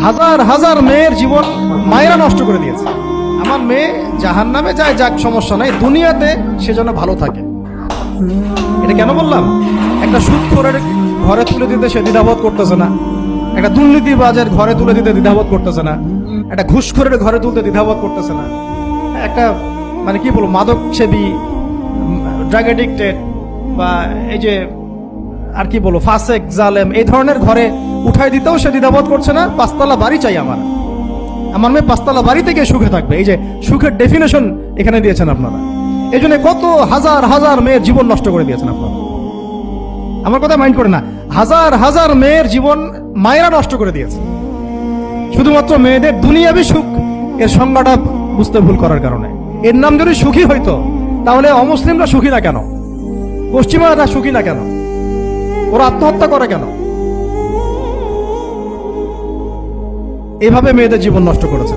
হাজার হাজার মেয়ের জীবন মায়েরা নষ্ট করে দিয়েছে। আমার মেয়ে জাহান্নামে যায়, যাক, সমস্যা নাই, দুনিয়াতে সে যেন ভালো থাকে। এটা কেন বললাম? একটা সুদখোরের ঘরে তুলে দিতে সে দ্বিধাবোধ করতেছে না, একটা দুর্নীতিবাজের ঘরে তুলে দিতে দ্বিধাবোধ করতেছে না, একটা ঘুষখোরের ঘরে তুলতে দ্বিধাবোধ করতেছে না, একটা মানে কি বলবো মাদক সেবী, ড্রাগ এডিক্টেড বা এই যে আর কি বলবো ফাসেক জালেম এই ধরনের ঘরে উঠাই দিতেও সে দ্বিধাবোধ করছে না। পাঁচতলা বাড়ি চাই আমার মেয়ে পাঁচতলা বাড়ি থেকে সুখে থাকবে। এই যে সুখের ডেফিনেশন এখানে দিয়েছেন আপনারা। এই জন্য কত হাজার হাজার মেয়ের জীবন নষ্ট করে দিয়েছেন আপনারা। আমার কথা মাইন্ড করে না, হাজার হাজার মেয়ের জীবন মায়েরা নষ্ট করে দিয়েছে শুধুমাত্র মেয়েদের দুনিয়াবি সুখ এর সংজ্ঞাটা বুঝতে ভুল করার কারণে। এর নাম যদি সুখী হইতো তাহলে অমুসলিমরা সুখী না কেন, পশ্চিমারা সুখী না কেন, ওরা আত্মহত্যা করে কেন? এভাবে মেয়েদের জীবন নষ্ট করেছে।